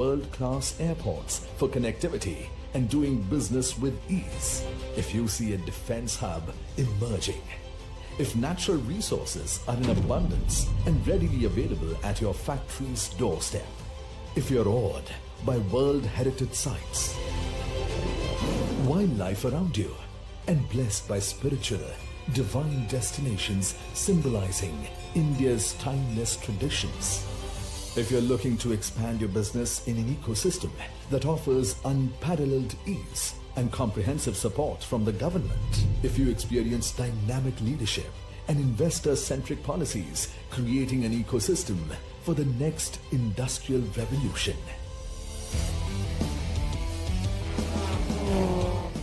world-class airports for connectivity and doing business with ease. If you see a defense hub emerging, if natural resources are in abundance and readily available at your factory's doorstep, if you're awed by World Heritage sites, wildlife around you, and blessed by spiritual, divine destinations symbolizing India's timeless traditions. If you're looking to expand your business in an ecosystem that offers unparalleled ease and comprehensive support from the government, if you experience dynamic leadership and investor-centric policies creating an ecosystem for the next industrial revolution,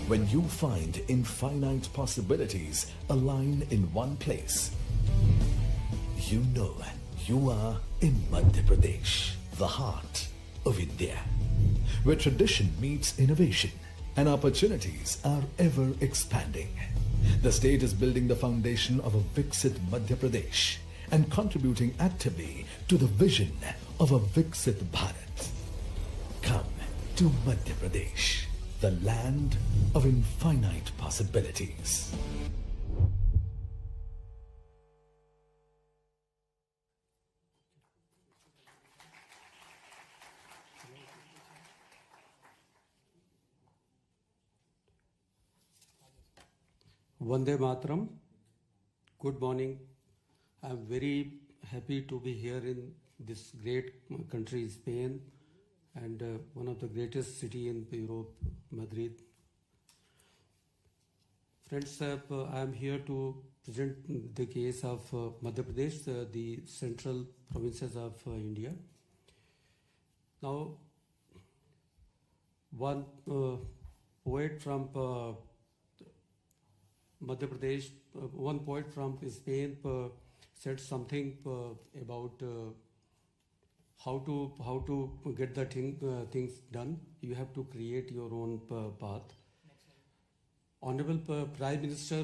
when you find infinite possibilities align in one place, you know you are in Madhya Pradesh, the heart of India, where tradition meets innovation and opportunities are ever expanding. The state is building the foundation of a Viksit Madhya Pradesh and contributing actively to the vision of a Viksit Bharat. Come to Madhya Pradesh, the land of infinite possibilities. Vande Mataram. Good morning. I'm very happy to be here in this great country, Spain, and one of the greatest city in Europe, Madrid. Friends, I'm here to present the case of Madhya Pradesh, the central provinces of India. Now, one poet from Madhya Pradesh, one poet from Spain said something about how to get the things done. You have to create your own path. Honorable Prime Minister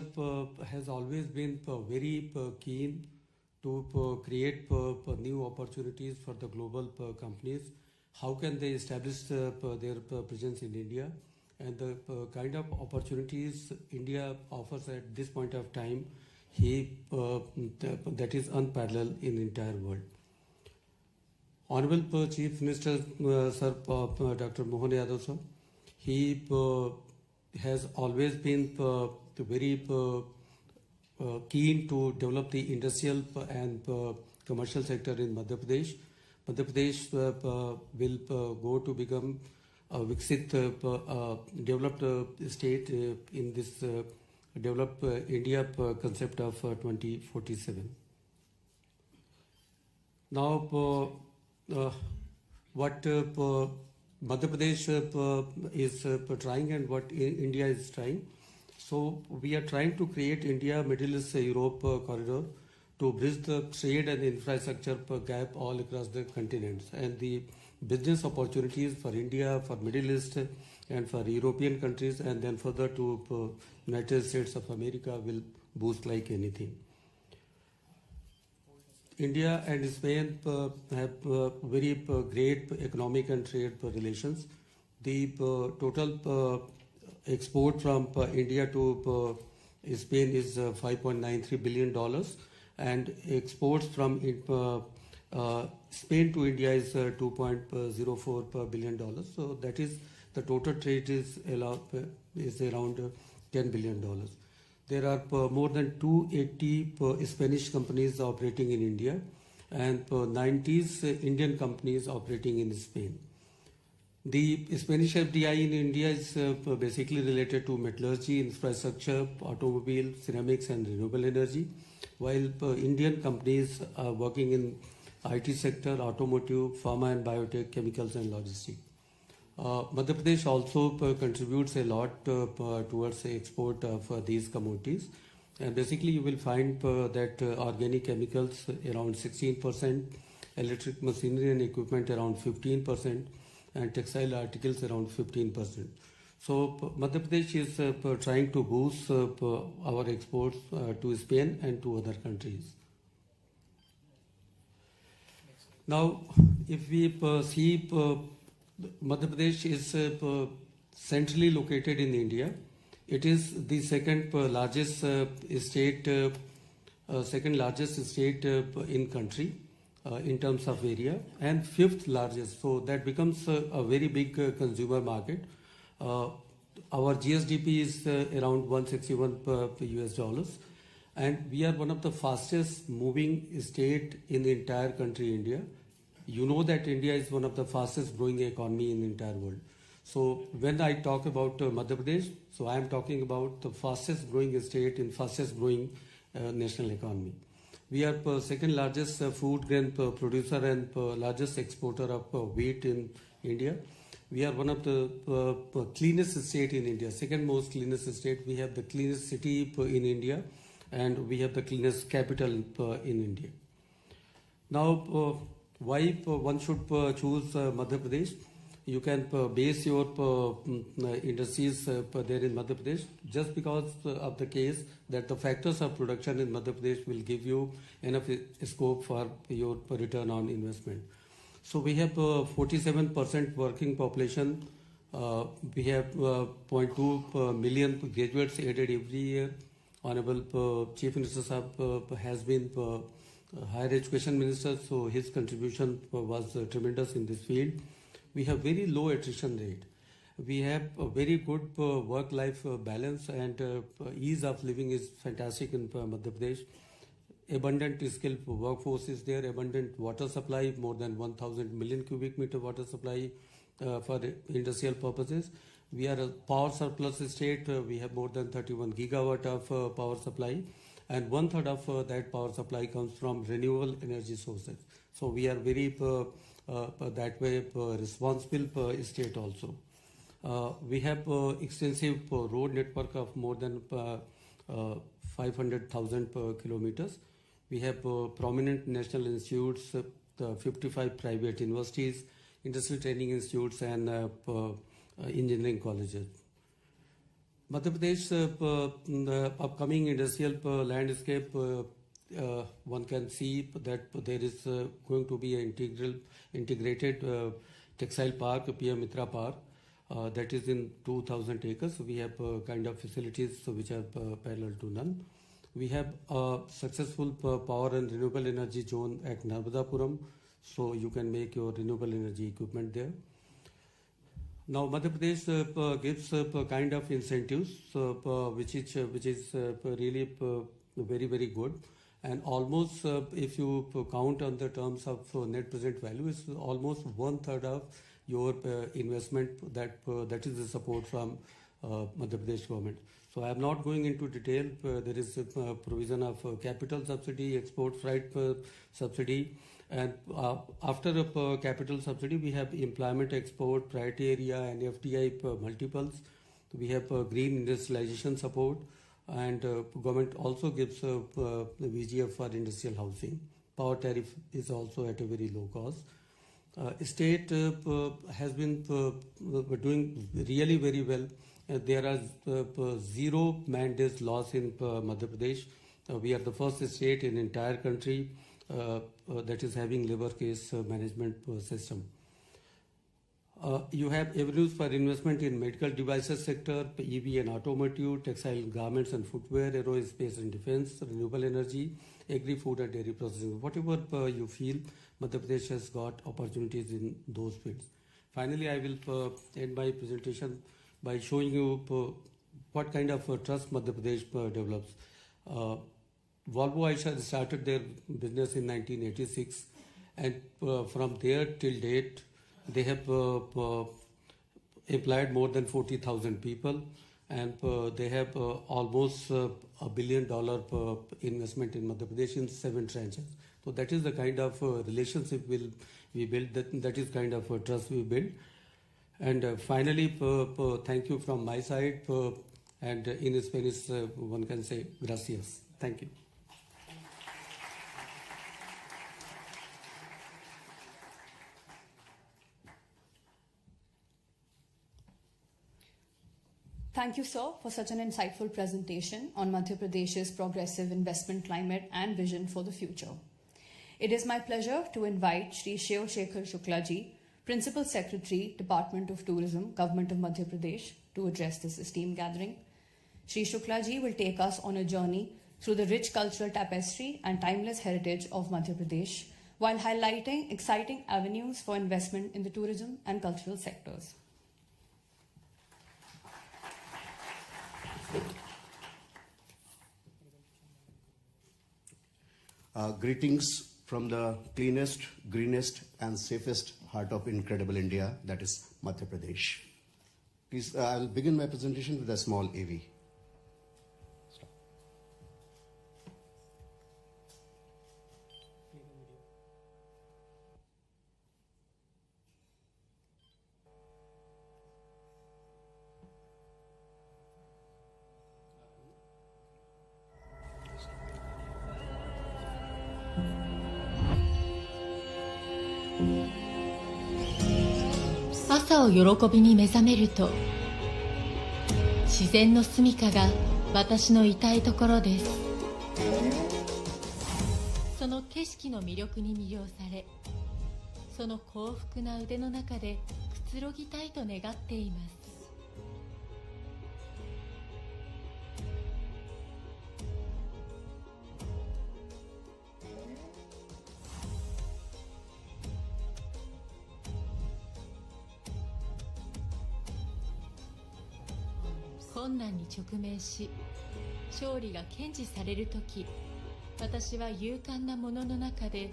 has always been very keen to create new opportunities for the global companies. How can they establish their presence in India? And the kind of opportunities India offers at this point of time, that is unparalleled in the entire world. Honorable Chief Minister, Sir Dr. Mohan Yadav, sir, he has always been very keen to develop the industrial and commercial sector in Madhya Pradesh. Madhya Pradesh will go to become a Viksit, developed state in this developed India concept of 2047. Now, what Madhya Pradesh is trying and what India is trying. So we are trying to create India Middle East Europe corridor to bridge the trade and infrastructure gap all across the continents, and the business opportunities for India, for Middle East and for European countries, and then further to United States of America will boost like anything. India and Spain have very great economic and trade relations. The total export from India to Spain is $5.93 billion, and exports from Spain to India is $2.04 billion. So that is the total trade is around $10 billion. There are more than 280 Spanish companies operating in India and 90 Indian companies operating in Spain. The Spanish FDI in India is basically related to metallurgy, infrastructure, automobile, ceramics and renewable energy, while Indian companies are working in IT sector, automotive, pharma and biotech, chemicals and logistics. Madhya Pradesh also contributes a lot towards the export of these commodities, and basically you will find that organic chemicals around 16%, electric machinery and equipment around 15%, and textile articles around 15%. So Madhya Pradesh is trying to boost our exports to Spain and to other countries. Now, if we see Madhya Pradesh is centrally located in India. It is the second largest state in country in terms of area, and fifth largest. So that becomes a very big consumer market. Our GSDP is around 161 per US dollars, and we are one of the fastest moving state in the entire country, India. You know that India is one of the fastest growing economy in the entire world. So when I talk about Madhya Pradesh, so I am talking about the fastest growing state in fastest growing national economy. We are second largest food grain producer and largest exporter of wheat in India. We are one of the cleanest state in India, second most cleanest state. We have the cleanest city in India, and we have the cleanest capital in India. Now, why one should choose Madhya Pradesh? You can base your industries there in Madhya Pradesh just because of the case that the factors of production in Madhya Pradesh will give you enough scope for your return on investment. So we have 47% working population. We have 0.2 million graduates added every year. Honorable Chief Minister Sahab has been higher education minister, so his contribution was tremendous in this field. We have very low attrition rate. We have a very good work-life balance, and ease of living is fantastic in Madhya Pradesh. Abundant skilled workforce is there, abundant water supply, more than 1,000 million cubic meter water supply for industrial purposes. We are a power surplus state. We have more than 31 gigawatt of power supply, and 1/3 of that power supply comes from renewable energy sources. So we are very that way responsible state also. We have extensive road network of more than 500,000 kilometers. We have prominent national institutes, 55 private universities, industrial training institutes, and engineering colleges. Madhya Pradesh, the upcoming industrial landscape, one can see that there is going to be an integrated textile park, PM Mitra Park, that is in 2,000 acres. We have kind of facilities which are parallel to none. We have a successful power and renewable energy zone at Narmadapuram, so you can make your renewable energy equipment there. Now, Madhya Pradesh gives kind of incentives which is really very, very good. And almost, if you count on the terms of net present value, it's almost 1/3 of your investment that is the support from Madhya Pradesh government. So I am not going into detail. There is a provision of capital subsidy, export freight subsidy, and after a capital subsidy, we have employment, export, priority area, and FDI multiples. We have green industrialization support, and government also gives VGF for industrial housing. Power tariff is also at a very low cost. State has been doing really very well. There are 0 man days loss in Madhya Pradesh. We are the first state in entire country that is having labor case management system. You have avenues for investment in medical devices sector, EV and automotive, textile garments and footwear, aerospace and defense, renewable energy, agri-food and dairy processing. Whatever you feel, Madhya Pradesh has got opportunities in those fields. Finally, I will end my presentation by showing you what kind of trust Madhya Pradesh develops. Volvo Eicher started their business in 1986, and from there till date, they have employed more than 40,000 people, and they have almost $1 billion investment in Madhya Pradesh in 7 tranches. So that is the kind of relationship we build. That is kind of trust we build. And finally, thank you from my side. And in Spanish, one can say gracias. Thank you. Thank you, sir, for such an insightful presentation on Madhya Pradesh's progressive investment climate and vision for the future. It is my pleasure to invite Shri Shiv Shekhar Shukla ji, Principal Secretary, Department of Tourism, Government of Madhya Pradesh, to address this esteemed gathering. Shri Shukla ji will take us on a journey through the rich cultural tapestry and timeless heritage of Madhya Pradesh, while highlighting exciting avenues for investment in the tourism and cultural sectors. Greetings from the cleanest, greenest, and safest heart of incredible India, that is Madhya Pradesh. Please, I'll begin my presentation with a small AV. Stop.朝を喜びに目覚めると、自然の住処が私のいたいところです。その景色の魅力に魅了され、その幸福な腕の中でくつろぎたいと願っています。困難に直面し、勝利が堅持されるとき、私は勇敢なものの中で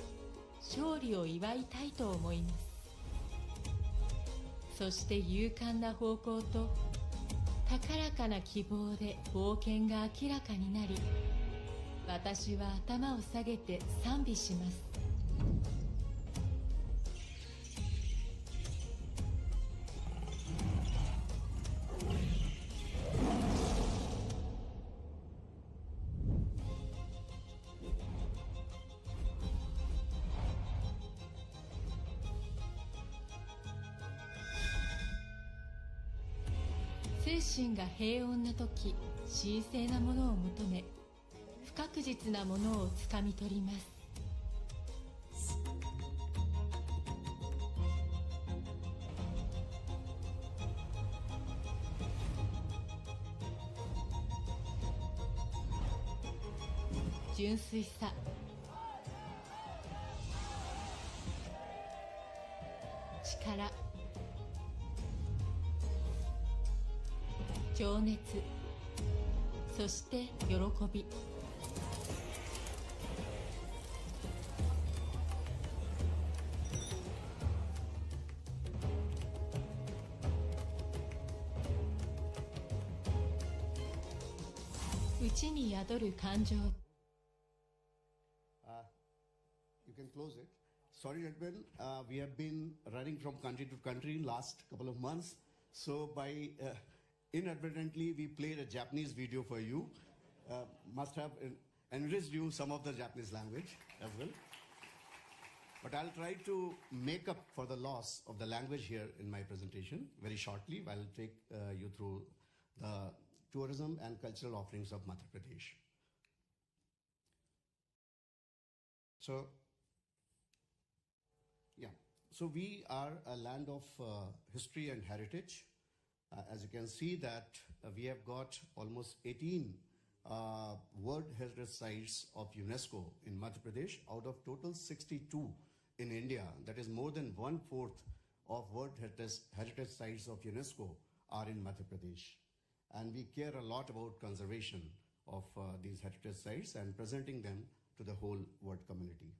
勝利を祝いたいと思います。そして勇敢な方向と高らかな希望で冒険が明らかになり、私は頭を下げて賛美します。精神が平穏な時、神聖なものを求め、不確実なものをつかみ取ります。純粋さ、力、情熱、そして喜び。内に宿る感情。You can close it. Sorry, Hon'ble. We have been running from country to country last couple of months. So by inadvertently, we played a Japanese video for you. Must have enriched you some of the Japanese language as well. But I'll try to make up for the loss of the language here in my presentation very shortly. I'll take you through the tourism and cultural offerings of Madhya Pradesh. So, so we are a land of history and heritage. As you can see that we have got almost 18 World Heritage Sites of UNESCO in Madhya Pradesh out of total 62 in India. That is more than 1/4 of World Heritage Sites of UNESCO are in Madhya Pradesh. And we care a lot about conservation of these heritage sites and presenting them to the whole world community.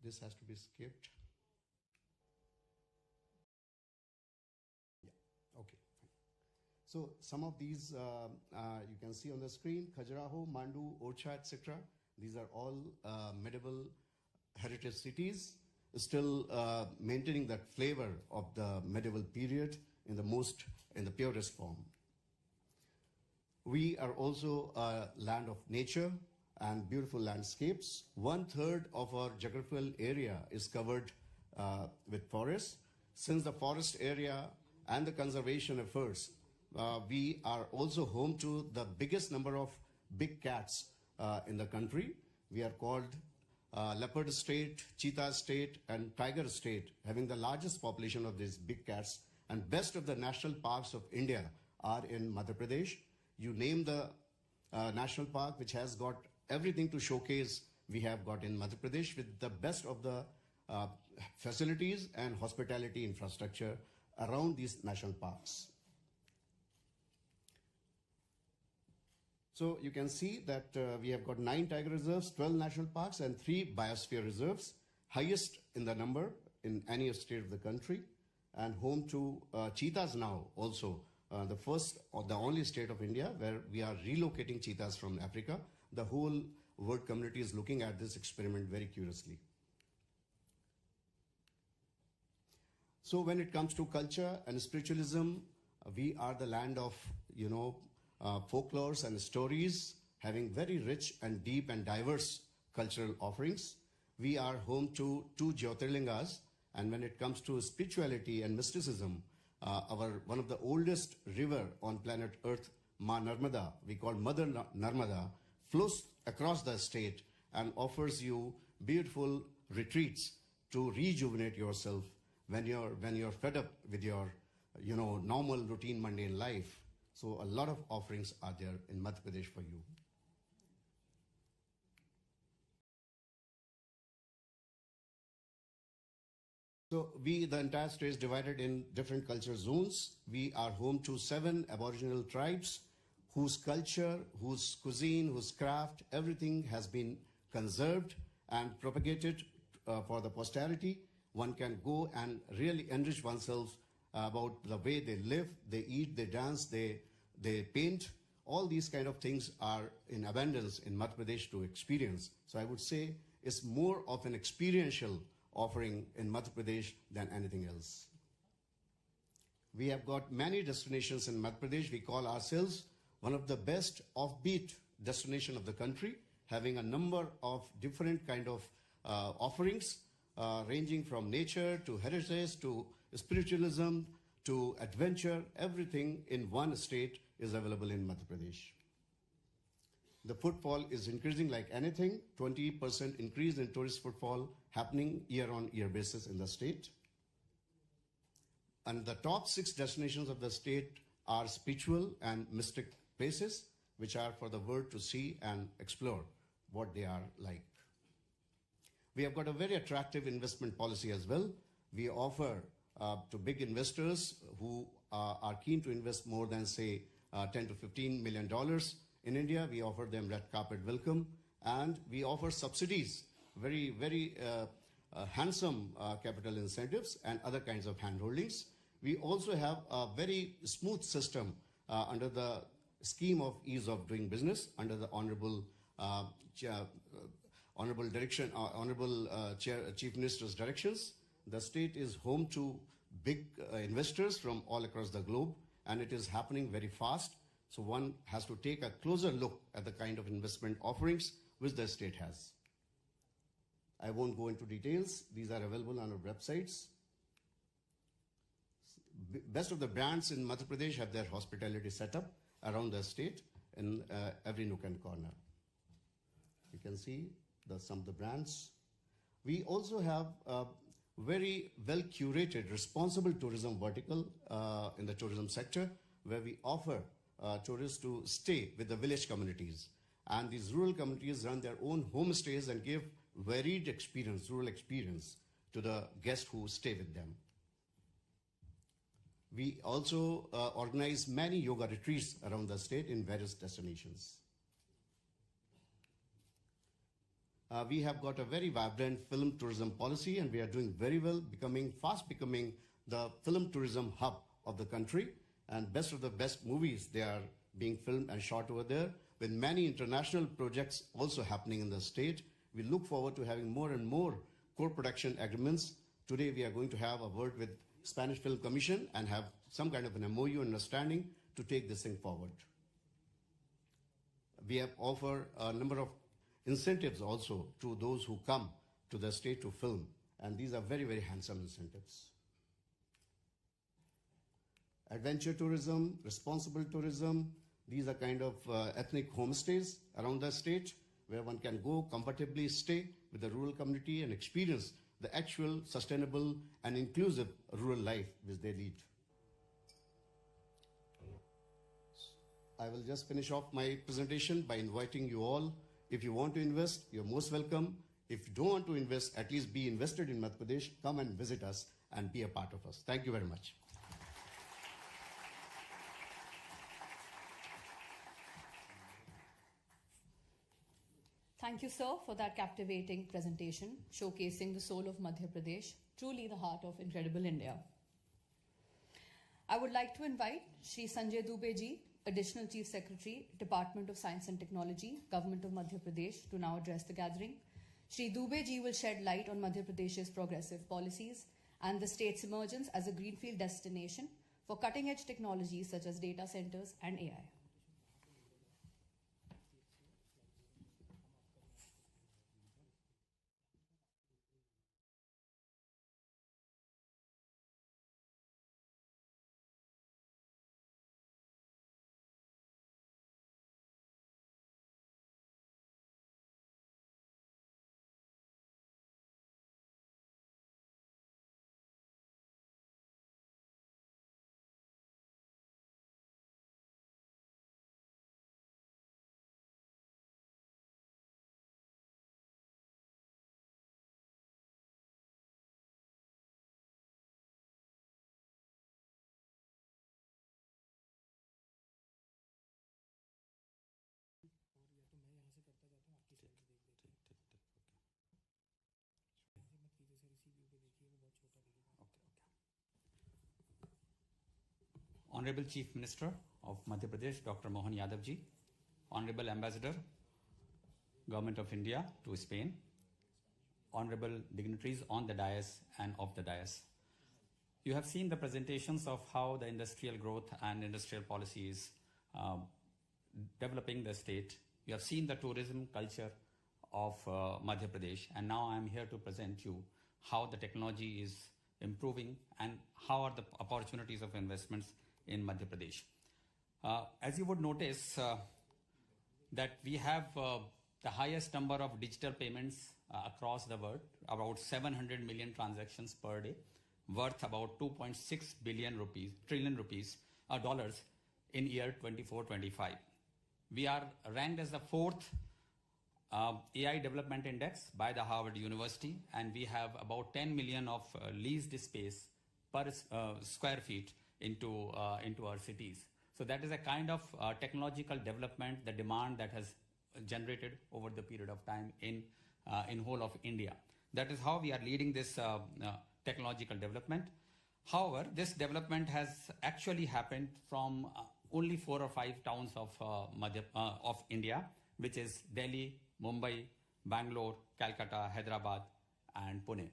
This has to be skipped. Okay. So some of these you can see on the screen: Khajuraho, Mandu, Orcha, etc. These are all medieval heritage cities, still maintaining that flavor of the medieval period in the purest form. We are also a land of nature and beautiful landscapes. 1/3 of our geographical area is covered with forests. Since the forest area and the conservation efforts, we are also home to the biggest number of big cats in the country. We are called leopard state, cheetah state, and tiger state, having the largest population of these big cats, and best of the national parks of India are in Madhya Pradesh. You name the national park which has got everything to showcase, we have got in Madhya Pradesh with the best of the facilities and hospitality infrastructure around these national parks. So you can see that we have got 9 tiger reserves, 12 national parks, and 3 biosphere reserves, highest in the number in any state of the country, and home to cheetahs now also. The first or the only state of India where we are relocating cheetahs from Africa. The whole world community is looking at this experiment very curiously. So when it comes to culture and spiritualism, we are the land of, folklores and stories, having very rich and deep and diverse cultural offerings. We are home to 2 Jyotirlingas, and when it comes to spirituality and mysticism, one of the oldest river on planet Earth, Ma Narmada, we call Mother Narmada, flows across the state and offers you beautiful retreats to rejuvenate yourself when you're fed up with your normal routine mundane life. So a lot of offerings are there in Madhya Pradesh for you. So the entire state is divided in different culture zones. We are home to 7 aboriginal tribes whose culture, whose cuisine, whose craft, everything has been conserved and propagated for the posterity. One can go and really enrich oneself about the way they live, they eat, they dance, they paint. All these kind of things are in abundance in Madhya Pradesh to experience. So I would say it's more of an experiential offering in Madhya Pradesh than anything else. We have got many destinations in Madhya Pradesh. We call ourselves one of the best offbeat destination of the country, having a number of different kind of offerings, ranging from nature to heritage to spiritualism to adventure. Everything in one state is available in Madhya Pradesh. The footfall is increasing like anything, 20% increase in tourist footfall happening year-on-year basis in the state. And the top 6 destinations of the state are spiritual and mystic places, which are for the world to see and explore what they are like. We have got a very attractive investment policy as well. We offer to big investors who are keen to invest more than, say, $10 to $15 million in India. We offer them red carpet welcome, and we offer subsidies, very, very handsome capital incentives and other kinds of handholdings. We also have a very smooth system under the scheme of ease of doing business under the Hon'ble Chief Minister's directions. The state is home to big investors from all across the globe, and it is happening very fast. So one has to take a closer look at the kind of investment offerings which the state has. I won't go into details. These are available on our websites. Best of the brands in Madhya Pradesh have their hospitality set up around the state in every nook and corner. You can see some of the brands. We also have a very well curated responsible tourism vertical in the tourism sector, where we offer tourists to stay with the village communities. And these rural communities run their own homestays and give varied experience, rural experience, to the guests who stay with them. We also organize many yoga retreats around the state in various destinations. We have got a very vibrant film tourism policy, and we are doing very well, fast becoming the film tourism hub of the country. And best of the best movies, they are being filmed and shot over there, with many international projects also happening in the state. We look forward to having more and more co-production agreements. Today we are going to have a word with Spanish Film Commission and have some kind of an MOU understanding to take this thing forward. We have offered a number of incentives also to those who come to the state to film, and these are very, very handsome incentives. Adventure tourism, responsible tourism, these are kind of ethnic homestays around the state where one can go comfortably stay with the rural community and experience the actual sustainable and inclusive rural life which they lead. I will just finish off my presentation by inviting you all. If you want to invest, you're most welcome. If you don't want to invest, at least be invested in Madhya Pradesh. Come and visit us and be a part of us. Thank you very much. Thank you, sir, for that captivating presentation, showcasing the soul of Madhya Pradesh, truly the heart of incredible India. I would like to invite Shri Sanjay Dubey ji, Additional Chief Secretary, Department of Science and Technology, Government of Madhya Pradesh, to now address the gathering. Shri Dubey ji will shed light on Madhya Pradesh's progressive policies and the state's emergence as a greenfield destination for cutting-edge technologies such as data centers and AI. Honorable Chief Minister of Madhya Pradesh, Dr. Mohan Yadav ji, Honorable Ambassador, Government of India to Spain, Honorable dignitaries on the dais and off the dais. You have seen the presentations of how the industrial growth and industrial policy is developing the state. You have seen the tourism culture of Madhya Pradesh, and now I am here to present you how the technology is improving and how are the opportunities of investments in Madhya Pradesh. As you would notice that we have the highest number of digital payments across the world, about 700 million transactions per day, worth about 2.6 trillion dollars in year 24-25. We are ranked as the 4th AI development index by the Harvard University, and we have about 10 million of leased space per square feet into our cities. So that is a kind of technological development, the demand that has generated over the period of time in whole of India. That is how we are leading this technological development. However, this development has actually happened from only 4 or 5 towns of India, which is Delhi, Mumbai, Bangalore, Calcutta, Hyderabad, and Pune.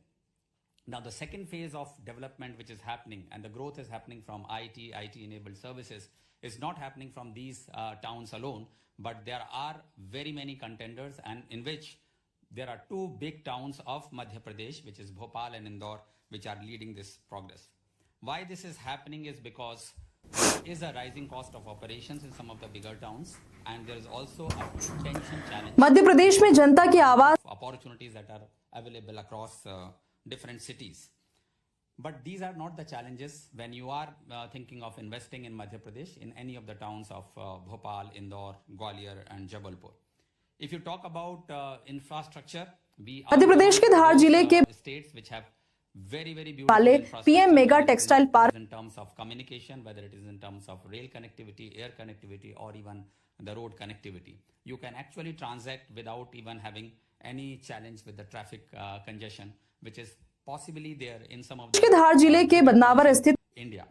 Now, the second phase of development which is happening, and the growth is happening from IT-enabled services, is not happening from these towns alone, but there are very many contenders, and in which there are 2 big towns of Madhya Pradesh, which is Bhopal and Indore, which are leading this progress. Why this is happening is because there is a rising cost of operations in some of the bigger towns, and there is also a retention challenge. Madhya Pradesh में जनता की आवाज Opportunities that are available across different cities. But these are not the challenges when you are thinking of investing in Madhya Pradesh in any of the towns of Bhopal, Indore, Gwalior and Jabalpur. If you talk about infrastructure, we are Madhya Pradesh के धार जिले के states which have very beautiful वाले infrastructure, PM mega whether it textile is park in terms of communication, whether it is in terms of rail connectivity, air connectivity, or even the road connectivity. You can actually transact without even having any challenge with the traffic congestion, which is possibly there in some of the धार जिले के बदनावर स्थित India.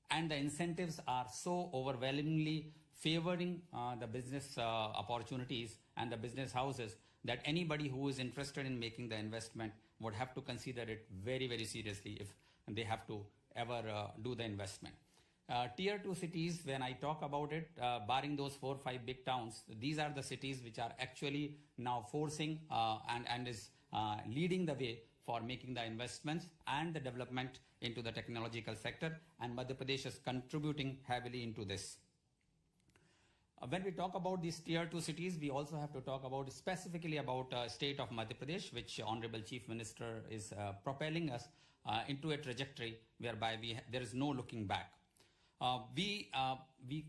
And the incentives are so overwhelmingly favoring the business opportunities and the business houses that anybody who is interested in making the investment would have to consider it very seriously if they have to ever do the investment. Tier 2 cities, when I talk about it, barring those 4 or 5 big towns, these are the cities which are actually now forcing and is leading the way for making the investments and the development into the technological sector, and Madhya Pradesh is contributing heavily into this. When we talk about these tier 2 cities, we also have to talk about specifically about state of Madhya Pradesh, which Honorable Chief Minister is propelling us into a trajectory whereby there is no looking back. We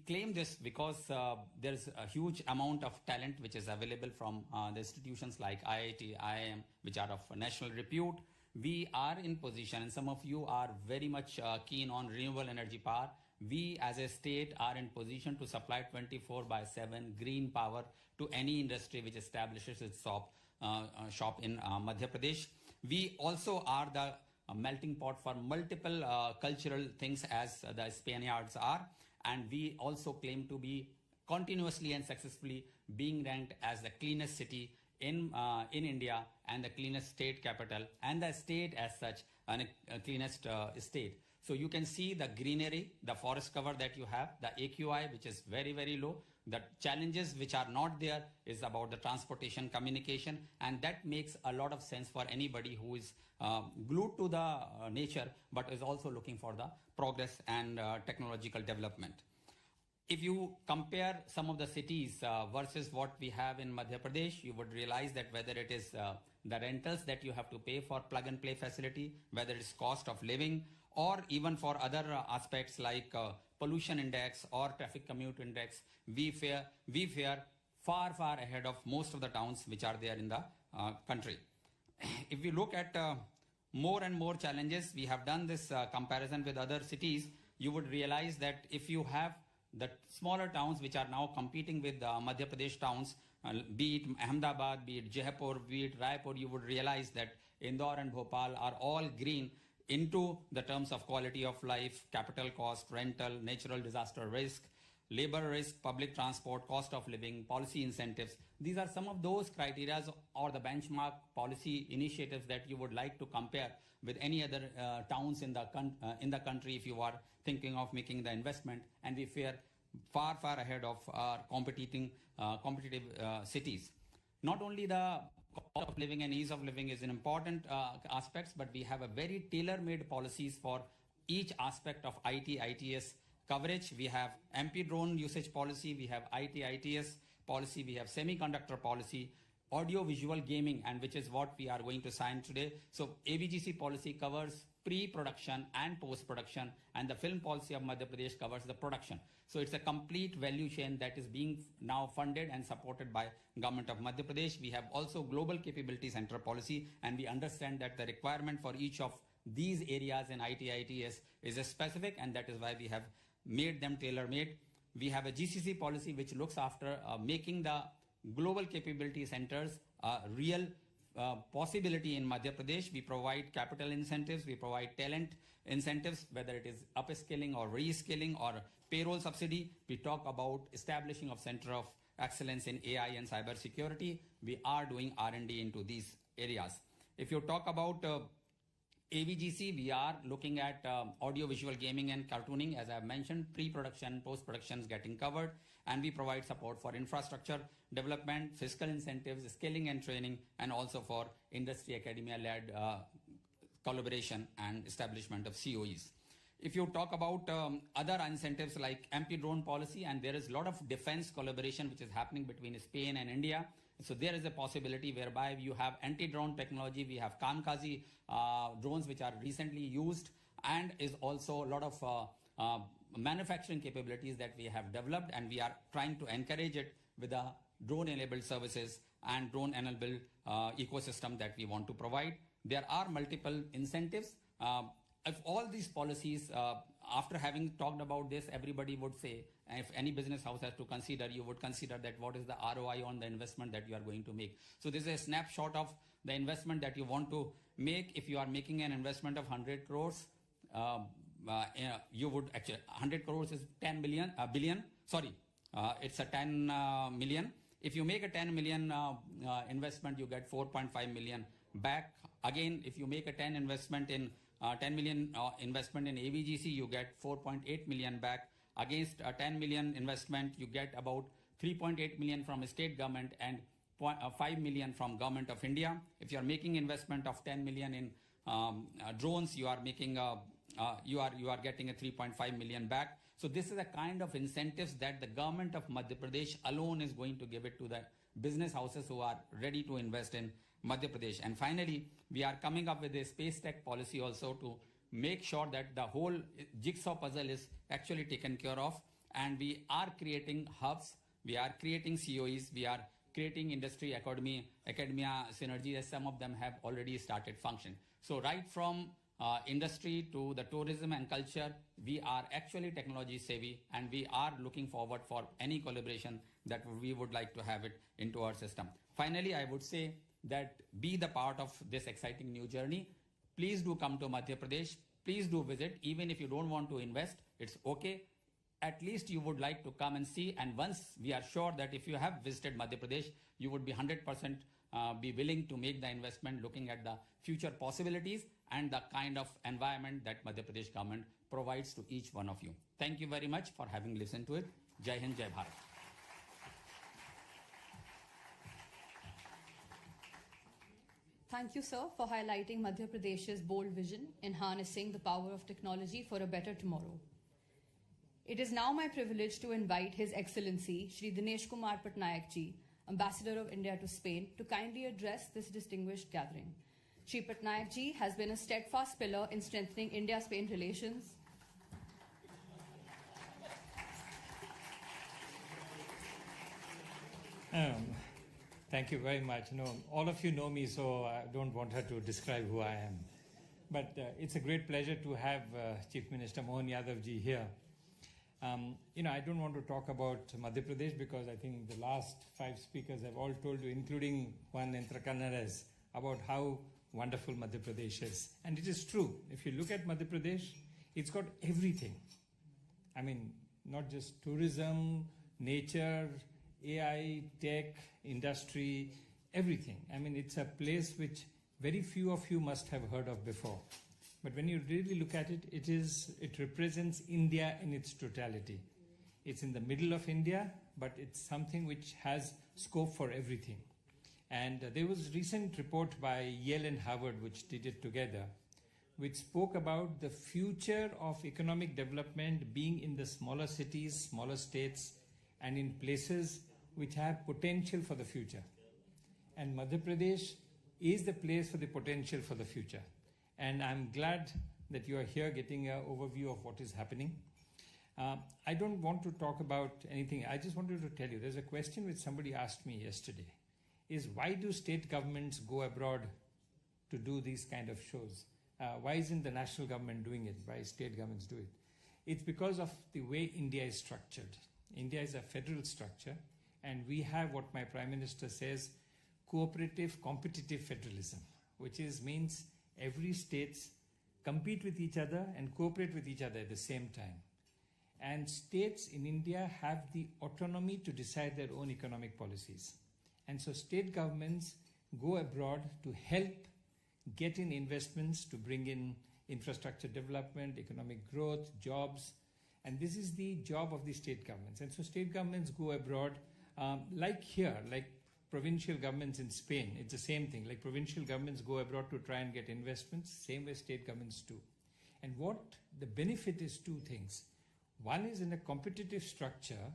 claim this because there is a huge amount of talent which is available from the institutions like IIT, IIM, which are of national repute. We are in position, and some of you are very much keen on renewable energy power. We as a state are in position to supply 24/7 green power to any industry which establishes its shop in Madhya Pradesh. We also are the melting pot for multiple cultural things as the Spaniards are, and we also claim to be continuously and successfully being ranked as the cleanest city in India and the cleanest state capital, and the state as such and cleanest state. So you can see the greenery, the forest cover that you have, the AQI which is very, very low. The challenges which are not there is about the transportation, communication, and that makes a lot of sense for anybody who is glued to the nature but is also looking for the progress and technological development. If you compare some of the cities versus what we have in Madhya Pradesh, you would realize that whether it is the rentals that you have to pay for plug and play facility, whether it's cost of living, or even for other aspects like pollution index or traffic commute index, we fare far, far ahead of most of the towns which are there in the country. If we look at more and more challenges, we have done this comparison with other cities, you would realize that if you have the smaller towns which are now competing with Madhya Pradesh towns, be it Ahmedabad, be it Jaipur, be it Raipur, you would realize that Indore and Bhopal are all green into the terms of quality of life, capital cost, rental, natural disaster risk, labor risk, public transport, cost of living, policy incentives. These are some of those criteria or the benchmark policy initiatives that you would like to compare with any other towns in the country if you are thinking of making the investment, and we fare far, far ahead of our competitive cities. Not only the cost of living and ease of living is an important aspects, but we have a very tailor-made policies for each aspect of ITS coverage. We have MP drone usage policy, we have ITS policy, we have semiconductor policy, audio visual gaming, and which is what we are going to sign today. So AVGC policy covers pre-production and post-production, and the film policy of Madhya Pradesh covers the production. So it's a complete value chain that is being now funded and supported by Government of Madhya Pradesh. We have also Global Capability Center policy, and we understand that the requirement for each of these areas in ITS is specific, and that is why we have made them tailor-made. We have a GCC policy which looks after making the Global Capability Centers real possibility in Madhya Pradesh. We provide capital incentives, we provide talent incentives, whether it is upskilling or reskilling or payroll subsidy. We talk about establishing of Center of Excellence in AI and cyber security. We are doing R&D into these areas. If you talk about AVGC, we are looking at audio visual gaming and cartooning. As I have mentioned, pre-production, post-production is getting covered, and we provide support for infrastructure development, fiscal incentives, skilling and training, and also for industry academia-led collaboration and establishment of COEs. If you talk about other incentives like MP drone policy, and there is a lot of defense collaboration which is happening between Spain and India. So there is a possibility whereby you have anti-drone technology, we have kamikaze drones which are recently used, and is also a lot of manufacturing capabilities that we have developed, and we are trying to encourage it with the drone-enabled services and drone-enabled ecosystem that we want to provide. There are multiple incentives. If all these policies, after having talked about this, everybody would say, if any business house has to consider, you would consider that what is the ROI on the investment that you are going to make. So this is a snapshot of the investment that you want to make. If you are making an investment of 100 crores, you would actually, 100 crores is 10 billion, billion, sorry, it's a 10 million. If you make a 10 million investment, you get 4.5 million back. Again, if you make a 10 investment in 10 million investment in AVGC, you get 4.8 million back. Against a 10 million investment, you get about 3.8 million from a state government and 5 million from Government of India. If you are making investment of 10 million in drones, you are making you are getting a 3.5 million back. So this is a kind of incentives that the government of Madhya Pradesh alone is going to give it to the business houses who are ready to invest in Madhya Pradesh. And finally, we are coming up with a space tech policy also to make sure that the whole jigsaw puzzle is actually taken care of. And we are creating hubs, we are creating COEs, we are creating industry academia synergy, as some of them have already started function. So right from industry to the tourism and culture, we are actually technology savvy, and we are looking forward for any collaboration that we would like to have it into our system. Finally, I would say that be the part of this exciting new journey. Please do come to Madhya Pradesh. Please do visit. Even if you don't want to invest, it's okay. At least you would like to come and see. And once we are sure that if you have visited Madhya Pradesh, you would be 100% be willing to make the investment, looking at the future possibilities and the kind of environment that Madhya Pradesh government provides to each one of you. Thank you very much for having listened to it. Jai Hind, Jai Bharat. Thank you, sir, for highlighting Madhya Pradesh's bold vision in harnessing the power of technology for a better tomorrow. It is now my privilege to invite His Excellency Shri Dinesh Kumar Patnaik ji, Ambassador of India to Spain, to kindly address this distinguished gathering. Shri Patnaik ji has been a steadfast pillar in strengthening India-Spain relations. Thank you very much. All of you know me, so I don't want her to describe who I am. But it's a great pleasure to have Chief Minister Mohan Yadav ji here. I don't want to talk about Madhya Pradesh because I think the last 5 speakers have all told you, including one Entrakannares, about how wonderful Madhya Pradesh is. And it is true. If you look at Madhya Pradesh, it's got everything. I mean, not just tourism, nature, AI, tech, industry, everything. I mean, it's a place which very few of you must have heard of before. But when you really look at it, it represents India in its totality. It's in the middle of India, but it's something which has scope for everything. And there was a recent report by Yale and Harvard, which did it together, which spoke about the future of economic development being in the smaller cities, smaller states, and in places which have potential for the future. And Madhya Pradesh is the place for the potential for the future. And I'm glad that you are here getting an overview of what is happening. I don't want to talk about anything. I just wanted to tell you, there's a question which somebody asked me yesterday, is why do state governments go abroad to do these kind of shows? Why isn't the national government doing it? Why state governments do it? It's because of the way India is structured. India is a federal structure, and we have what my Prime Minister says, cooperative, competitive federalism, which means every states compete with each other and cooperate with each other at the same time. And states in India have the autonomy to decide their own economic policies. And so state governments go abroad to help get in investments, to bring in infrastructure development, economic growth, jobs. And this is the job of the state governments. And so state governments go abroad, like here, like provincial governments in Spain. It's the same thing. Like provincial governments go abroad to try and get investments, same way state governments do. And what the benefit is, 2 things. One is, in a competitive structure,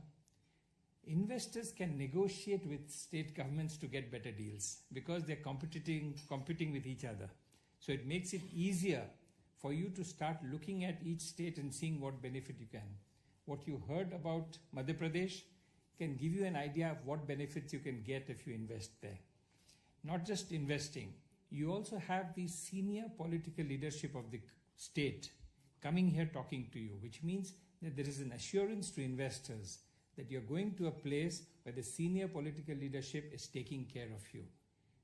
investors can negotiate with state governments to get better deals because they're competing with each other. So it makes it easier for you to start looking at each state and seeing what benefit you can. What you heard about Madhya Pradesh can give you an idea of what benefits you can get if you invest there. Not just investing, you also have the senior political leadership of the state coming here talking to you, which means that there is an assurance to investors that you're going to a place where the senior political leadership is taking care of you.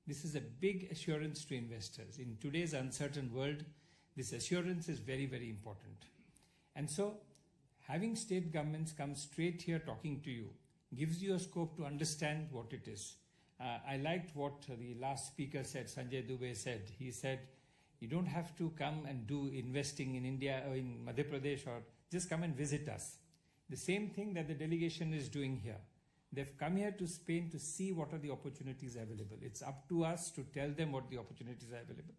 This is a big assurance to investors. In today's uncertain world, this assurance is very, very important. And so having state governments come straight here talking to you gives you a scope to understand what it is. I liked what the last speaker said, Sanjay Dubey said. He said, you don't have to come and do investing in India or in Madhya Pradesh, or just come and visit us. The same thing that the delegation is doing here. They've come here to Spain to see what are the opportunities available. It's up to us to tell them what the opportunities are available.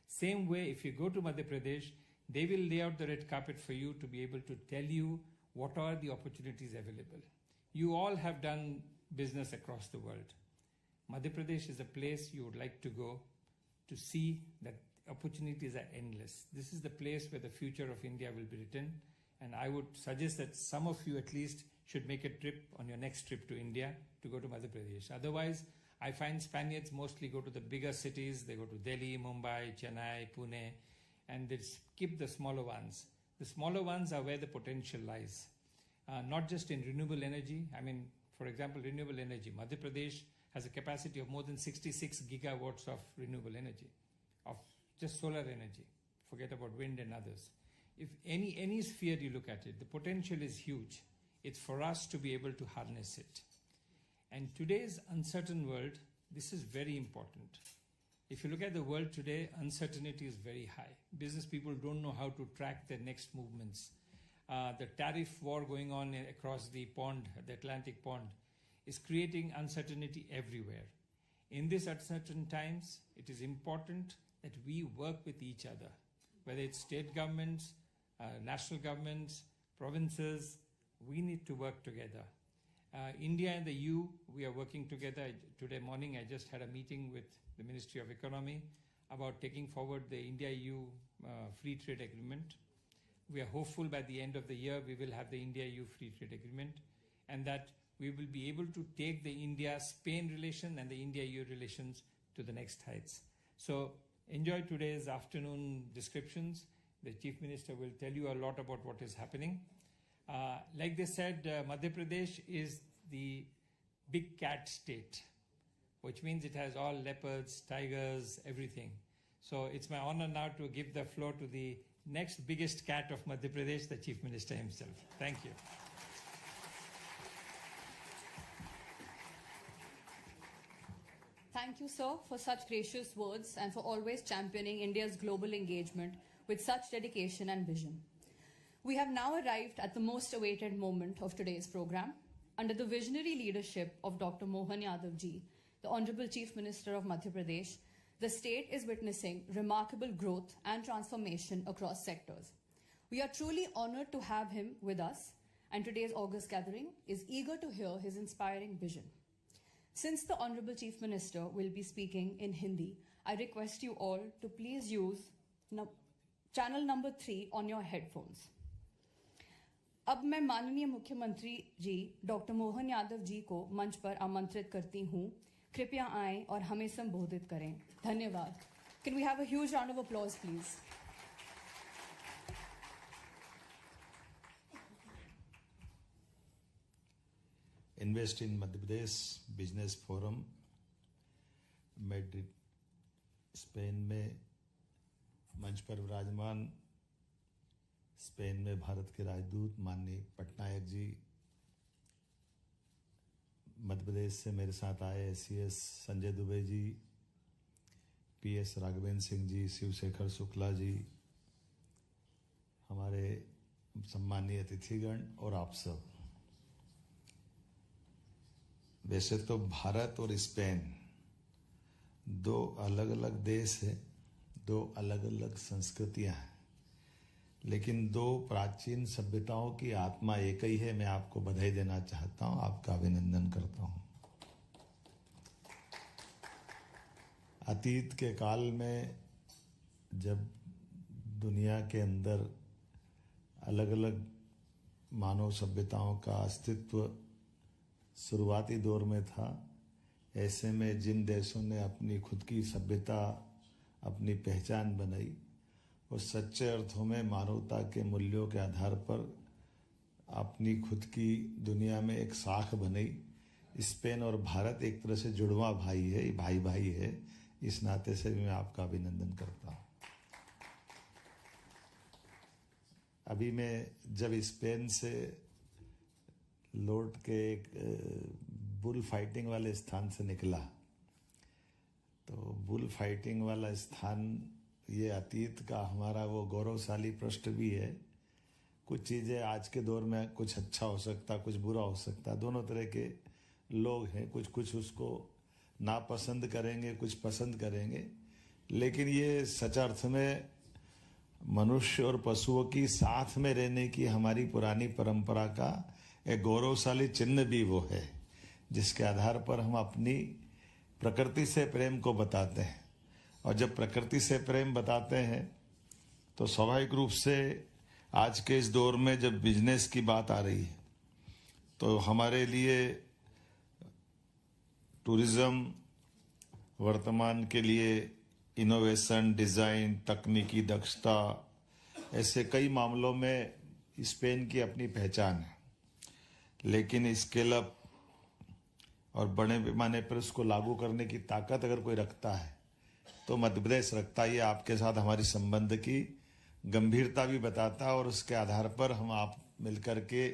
Same way, if you go to Madhya Pradesh, They will lay out the red carpet for you to be able to tell you what are the opportunities available. You all have done business across the world. Madhya Pradesh is a place you would like to go to see that opportunities are endless. This is the place where the future of India will be written, and I would suggest that some of you at least should make a trip on your next trip to India to go to Madhya Pradesh. Otherwise, I find Spaniards mostly go to the bigger cities. They go to Delhi, Mumbai, Chennai, Pune, and they skip the smaller ones. The smaller ones are where the potential lies. Not just in renewable energy. I mean, for example, renewable energy. Madhya Pradesh has a capacity of more than 66 gigawatts of renewable energy, of just solar energy. Forget about wind and others. If any sphere you look at it, the potential is huge. It's for us to be able to harness it. And today's uncertain world, this is very important. If you look at the world today, uncertainty is very high. Business people don't know how to track their next movements. The tariff war going on across the pond, the Atlantic pond, is creating uncertainty everywhere. In these uncertain times, it is important that we work with each other, whether it's state governments, national governments, provinces. We need to work together. India and the EU, we are working together. Today morning, I just had a meeting with the Ministry of Economy about taking forward the India-EU free trade agreement. We are hopeful by the end of the year, we will have the India-EU free trade agreement, and that we will be able to take the India-Spain relation and the India-EU relations to the next heights. So enjoy today's afternoon descriptions. The Chief Minister will tell you a lot about what is happening. Like they said, Madhya Pradesh is the big cat state, which means it has all leopards, tigers, everything. So it's my honor now to give the floor to the next biggest cat of Madhya Pradesh, the Chief Minister himself. Thank you. Thank you, sir, for such gracious words and for always championing India's global engagement with such dedication and vision. We have now arrived at the most awaited moment of today's program. Under the visionary leadership of Dr. Mohan Yadav ji, the Honorable Chief Minister of Madhya Pradesh, the state is witnessing remarkable growth and transformation across sectors. We are truly honored to have him with us, and today's August gathering is eager to hear his inspiring vision. Since the Honorable Chief Minister will be speaking in Hindi, I request you all to please use channel number 3 on your headphones. अब मैं माननीय मुख्यमंत्री जी doctor Mohan Yadav ji को मंच पर आमंत्रित करती हूं. कृपया आएं और हमें संबोधित करें. धन्यवाद. Can we have a huge round of applause, please? Invest in Madhya Pradesh business forum Madrid Spain में मंच पर विराजमान स्पेन में भारत के राजदूत माननीय पटनायक जी, मध्य प्रदेश से मेरे साथ आए एसीएस संजय दुबे जी, पीएस राघवेंद्र सिंह जी, शिवशेखर शुक्ला जी, हमारे सम्मानीय अतिथिगण और आप सब। वैसे तो भारत और स्पेन दो अलग अलग देश है, दो अलग अलग संस्कृतियां हैं, लेकिन दो प्राचीन सभ्यताओं की आत्मा एक ही है। मैं आपको बधाई देना चाहता हूं, आपका अभिनंदन करता हूं। अतीत के काल में जब दुनिया के अंदर अलग अलग मानव सभ्यताओं का अस्तित्व शुरुआती दौर में था, ऐसे में जिन देशों ने अपनी खुद की सभ्यता, अपनी पहचान बनाई और सच्चे अर्थों में मानवता के मूल्यों के आधार पर अपनी खुद की दुनिया में एक साख बनाई, स्पेन और भारत एक तरह से जुड़वा भाई है, भाई भाई है। इस नाते से भी मैं आपका अभिनंदन करता हूँ। अभी मैं जब स्पेन से लौट के एक बुल फाइटिंग वाले स्थान से निकला, तो बुल फाइटिंग वाला स्थान ये अतीत का हमारा वो गौरवशाली पृष्ठ भी है। कुछ चीज़ें आज के दौर में कुछ अच्छा हो सकता, कुछ बुरा हो सकता, दोनों तरह के लोग हैं। कुछ उसको नापसंद करेंगे, कुछ पसंद करेंगे, लेकिन ये सच अर्थ में मनुष्य और पशुओं की साथ में रहने की हमारी पुरानी परंपरा का एक गौरवशाली चिन्ह भी वो है, जिसके आधार पर हम अपनी प्रकृति से प्रेम को बताते हैं। और जब प्रकृति से प्रेम बताते हैं तो स्वाभाविक रूप से आज के इस दौर में जब बिजनेस की बात आ रही है तो हमारे लिए टूरिज्म वर्तमान के लिए इनोवेशन, डिज़ाइन, तकनीकी दक्षता, ऐसे कई मामलों में स्पेन की अपनी पहचान है। लेकिन स्केल अप और बड़े पैमाने पर उसको लागू करने की ताकत अगर कोई रखता है तो मध्य प्रदेश रखता ही। आपके साथ हमारी संबंध की गंभीरता भी बताता है और उसके आधार पर हम आप मिलकर के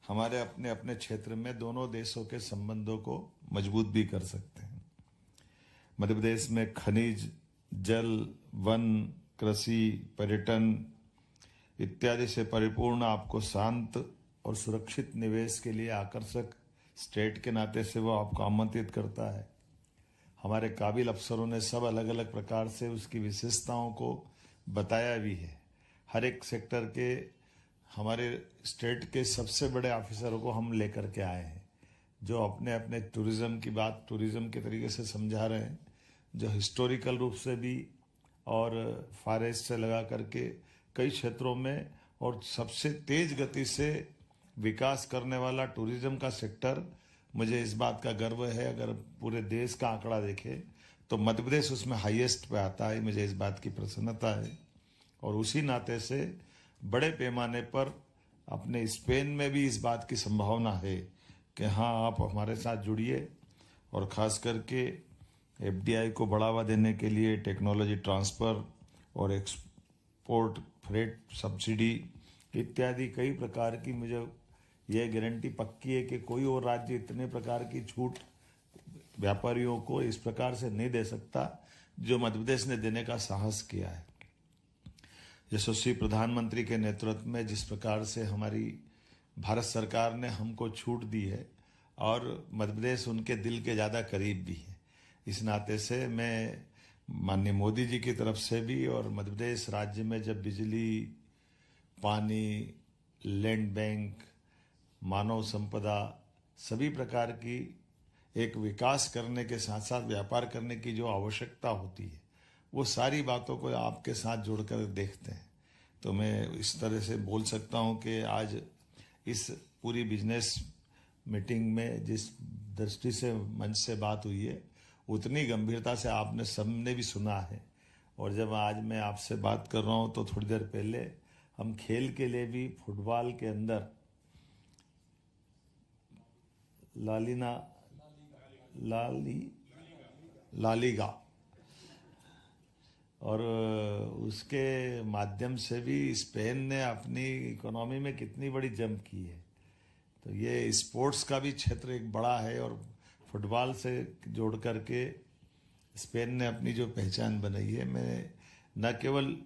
हमारे अपने अपने क्षेत्र में दोनों देशों के संबंधों को मजबूत भी कर सकते हैं। मध्य प्रदेश में खनिज, जल, वन, कृषि, पर्यटन इत्यादि से परिपूर्ण आपको शांत और सुरक्षित निवेश के लिए आकर्षक स्टेट के नाते से वो आपको आमंत्रित करता है। हमारे काबिल अफसरों ने सब अलग अलग प्रकार से उसकी विशेषताओं को बताया भी है। हर एक सेक्टर के हमारे स्टेट के सबसे बड़े ऑफिसरों को हम लेकर के आए हैं, जो अपने अपने टूरिज्म की बात टूरिज्म के तरीके से समझा रहे हैं, जो हिस्टोरिकल रूप से भी और फॉरेस्ट से लगा करके कई क्षेत्रों में और सबसे तेज गति से विकास करने वाला टूरिज्म का सेक्टर। मुझे इस बात का गर्व है, अगर पूरे देश का आंकड़ा देखे तो मध्य प्रदेश उसमें हाईएस्ट पे आता है। मुझे इस बात की प्रसन्नता है और उसी नाते से बड़े पैमाने पर अपने स्पेन में भी इस बात की संभावना है कि हाँ, आप हमारे साथ जुड़िए और ख़ास करके एफडीआई को बढ़ावा देने के लिए टेक्नोलॉजी ट्रांसफ़र और एक्सपोर्ट फ्रेट सब्सिडी इत्यादि कई प्रकार की मुझे यह गारंटी पक्की है कि कोई और राज्य इतने प्रकार की छूट व्यापारियों को इस प्रकार से नहीं दे सकता जो मध्य प्रदेश ने देने का साहस किया है। यशस्वी प्रधानमंत्री के नेतृत्व में जिस प्रकार से हमारी भारत सरकार ने हमको छूट दी है और मध्य प्रदेश उनके दिल के ज़्यादा करीब भी है, इस नाते से मैं माननीय मोदी जी की तरफ से भी और मध्य प्रदेश राज्य में जब बिजली, पानी, लैंड बैंक, मानव संपदा सभी प्रकार की एक विकास करने के साथ साथ व्यापार करने की जो आवश्यकता होती है वो सारी बातों को आपके साथ जोड़कर देखते हैं। तो मैं इस तरह से बोल सकता हूं कि आज इस पूरी बिजनेस मीटिंग में जिस दृष्टि से मंच से बात हुई है उतनी गंभीरता से आपने सबने भी सुना है। और जब आज मैं आपसे बात कर रहा हूं तो थोड़ी देर पहले हम खेल के लिए भी फुटबॉल के अंदर लालीगा और उसके माध्यम से भी स्पेन ने अपनी इकोनॉमी में कितनी बड़ी जंप की है। तो ये स्पोर्ट्स का भी क्षेत्र एक बड़ा है और फुटबॉल से जोड़ करके स्पेन ने अपनी जो पहचान बनाई है। मैं न केवल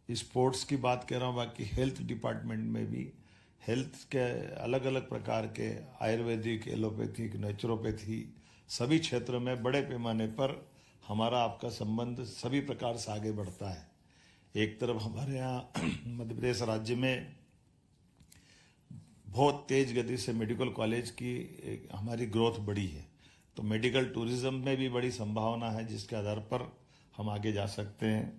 स्पोर्ट्स की बात कर रहा हूँ, बाकी हेल्थ डिपार्टमेंट में भी हेल्थ के अलग अलग प्रकार के आयुर्वेदिक, एलोपैथिक, नेचुरोपैथी सभी क्षेत्रों में बड़े पैमाने पर हमारा आपका संबंध सभी प्रकार से आगे बढ़ता है। एक तरफ हमारे यहाँ मध्य प्रदेश राज्य में बहुत तेज गति से मेडिकल कॉलेज की हमारी ग्रोथ बढ़ी है, तो मेडिकल टूरिज्म में भी बड़ी संभावना है जिसके आधार पर हम आगे जा सकते हैं।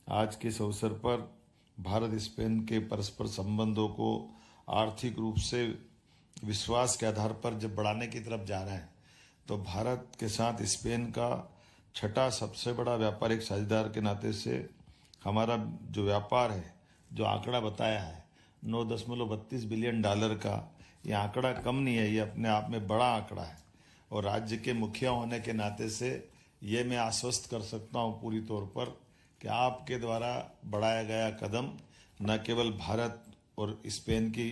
आज के इस अवसर पर भारत स्पेन के परस्पर संबंधों को आर्थिक रूप से विश्वास के आधार पर जब बढ़ाने की तरफ जा रहे हैं तो भारत के साथ स्पेन का छठा सबसे बड़ा व्यापारिक साझेदार के नाते से हमारा जो व्यापार है, जो आंकड़ा बताया है 9.32 बिलियन डॉलर का, ये आंकड़ा कम नहीं है, ये अपने आप में बड़ा आंकड़ा है। और राज्य के मुखिया होने के नाते से ये मैं आश्वस्त कर सकता हूँ पूरी तौर पर कि आपके द्वारा बढ़ाया गया कदम न केवल भारत और स्पेन की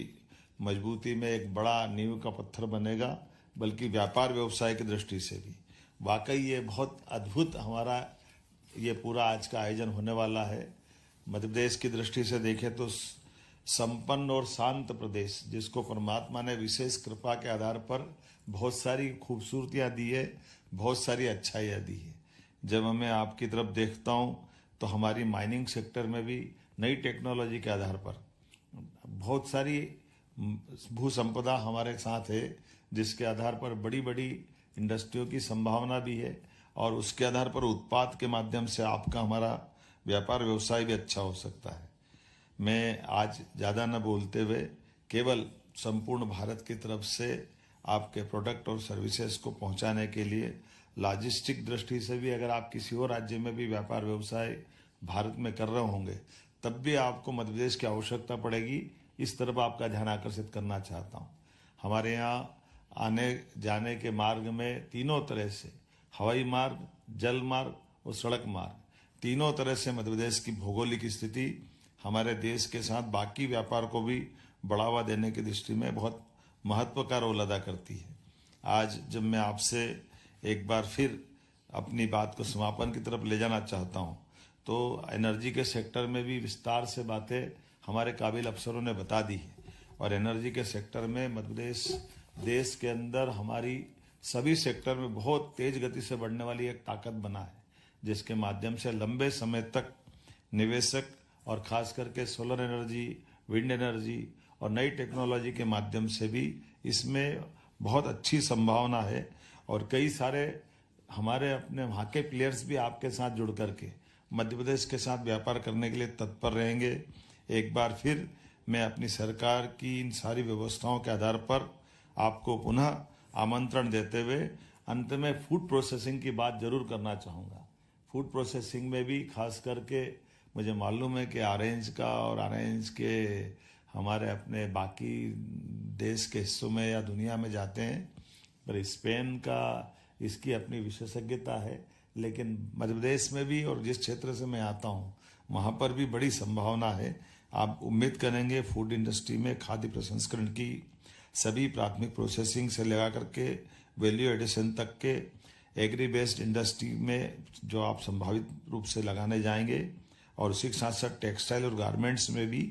मजबूती में एक बड़ा नींव का पत्थर बनेगा, बल्कि व्यापार व्यवसाय की दृष्टि से भी वाकई ये बहुत अद्भुत हमारा ये पूरा आज का आयोजन होने वाला है। मध्य प्रदेश की दृष्टि से देखें तो संपन्न और शांत प्रदेश, जिसको परमात्मा ने विशेष कृपा के आधार पर बहुत सारी खूबसूरतियाँ दी है, बहुत सारी अच्छाइयाँ दी है। जब मैं आपकी तरफ देखता हूँ तो हमारी माइनिंग सेक्टर में भी नई टेक्नोलॉजी के आधार पर बहुत सारी भू संपदा हमारे साथ है, जिसके आधार पर बड़ी बड़ी इंडस्ट्रियों की संभावना भी है और उसके आधार पर उत्पाद के माध्यम से आपका हमारा व्यापार व्यवसाय भी अच्छा हो सकता है। मैं आज ज़्यादा न बोलते हुए केवल संपूर्ण भारत की तरफ से आपके प्रोडक्ट और सर्विसेज को पहुंचाने के लिए लॉजिस्टिक दृष्टि से भी अगर आप किसी और राज्य में भी व्यापार व्यवसाय भारत में कर रहे होंगे तब भी आपको मध्य प्रदेश की आवश्यकता पड़ेगी, इस तरफ आपका ध्यान आकर्षित करना चाहता हूँ। हमारे यहाँ आने जाने के मार्ग में तीनों तरह से हवाई मार्ग, जल मार्ग और सड़क मार्ग, तीनों तरह से मध्य प्रदेश की भौगोलिक स्थिति हमारे देश के साथ बाकी व्यापार को भी बढ़ावा देने की दृष्टि में बहुत महत्व का रोल अदा करती है। आज जब मैं आपसे एक बार फिर अपनी बात को समापन की तरफ ले जाना चाहता हूं, तो एनर्जी के सेक्टर में भी विस्तार से बातें हमारे काबिल अफसरों ने बता दी है और एनर्जी के सेक्टर में मध्य प्रदेश देश के अंदर हमारी सभी सेक्टर में बहुत तेज गति से बढ़ने वाली एक ताकत बना है, जिसके माध्यम से लंबे समय तक निवेशक और खास करके सोलर एनर्जी, विंड एनर्जी और नई टेक्नोलॉजी के माध्यम से भी इसमें बहुत अच्छी संभावना है और कई सारे हमारे अपने वहाँ के प्लेयर्स भी आपके साथ जुड़ करके मध्य प्रदेश के साथ व्यापार करने के लिए तत्पर रहेंगे। एक बार फिर मैं अपनी सरकार की इन सारी व्यवस्थाओं के आधार पर आपको पुनः आमंत्रण देते हुए अंत में फूड प्रोसेसिंग की बात जरूर करना चाहूँगा। फूड प्रोसेसिंग में भी खास करके मुझे मालूम है कि ऑरेंज का और ऑरेंज के हमारे अपने बाकी देश के हिस्सों में या दुनिया में जाते हैं, पर स्पेन का इसकी अपनी विशेषज्ञता है, लेकिन मध्य प्रदेश में भी और जिस क्षेत्र से मैं आता हूँ वहाँ पर भी बड़ी संभावना है। आप उम्मीद करेंगे फूड इंडस्ट्री में खाद्य प्रसंस्करण की सभी प्राथमिक प्रोसेसिंग से लगा करके वैल्यू एडिशन तक के एग्री बेस्ड इंडस्ट्री में जो आप संभावित रूप से लगाने जाएंगे और उसी के साथ साथ टेक्सटाइल और गारमेंट्स में भी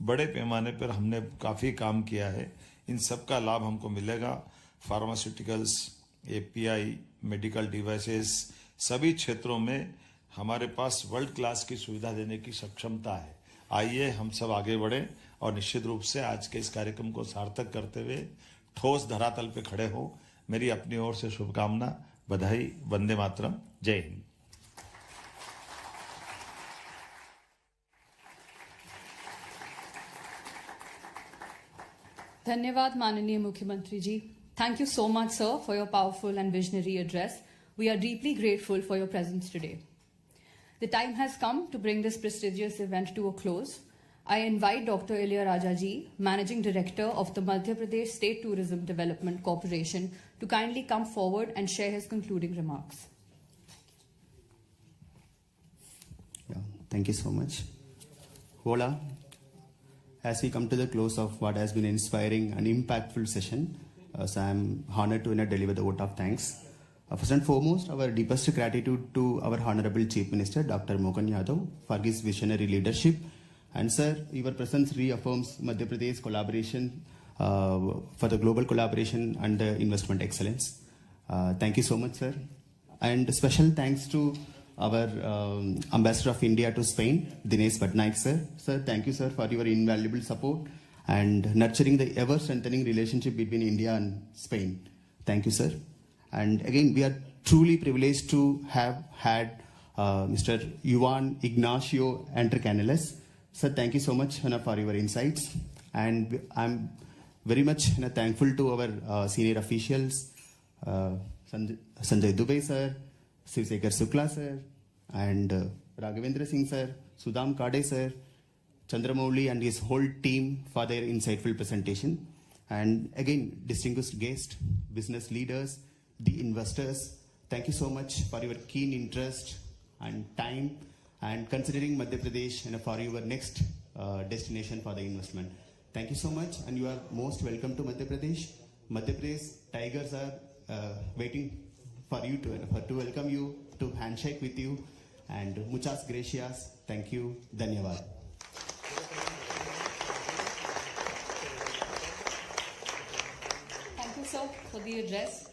बड़े पैमाने पर हमने काफ़ी काम किया है। इन सब का लाभ हमको मिलेगा। फार्मास्यूटिकल्स, एपीआई, मेडिकल डिवाइसेस, सभी क्षेत्रों में हमारे पास वर्ल्ड क्लास की सुविधा देने की सक्षमता है। आइए हम सब आगे बढ़ें और निश्चित रूप से आज के इस कार्यक्रम को सार्थक करते हुए ठोस धरातल पे खड़े हो। मेरी अपनी ओर से शुभकामना, बधाई, वंदे मातरम, जय Hind. Dhanyavad, Mananiya Mukhyamantri ji. Thank you so much, sir, for your powerful and visionary address. We are deeply grateful for your presence today. The time has come to bring this prestigious event to a close. I invite Dr. Ilayaraja ji, Managing Director of the Madhya Pradesh State Tourism Development Corporation, to kindly come forward and share his concluding remarks. Yeah, thank you so much. Hola. As we come to the close of what has been an inspiring and impactful session, so I'm honored to deliver the vote of thanks. First and foremost, our deepest gratitude to our Honorable Chief Minister, Dr. Mohan Yadav, for his visionary leadership. And sir, your presence reaffirms Madhya Pradesh collaboration for the global collaboration and investment excellence. Thank you so much, sir. And special thanks to our Ambassador of India to Spain, Dinesh Patnaik, sir. Sir, thank you, sir, for your invaluable support and nurturing the ever-strengthening relationship between India and Spain. Thank you, sir. And again, we are truly privileged to have had Mr. Juan Ignacio Entrecanales. Sir, thank you so much for your insights. And I'm very much thankful to our senior officials, Sanjay Dubey, sir, Shivsekhar Shukla, sir, and Raghavendra Singh, sir, Sudham Kade, sir, Chandramouli and his whole team for their insightful presentation. And again, distinguished guests, business leaders, the investors, thank you so much for your keen interest and time and considering Madhya Pradesh for your next destination for the investment. Thank you so much, and you are most welcome to Madhya Pradesh. Madhya Pradesh Tigers are waiting for you to welcome you, to handshake with you, and muchas gracias. Thank you. Dhanyavad. Thank you, sir, for the address.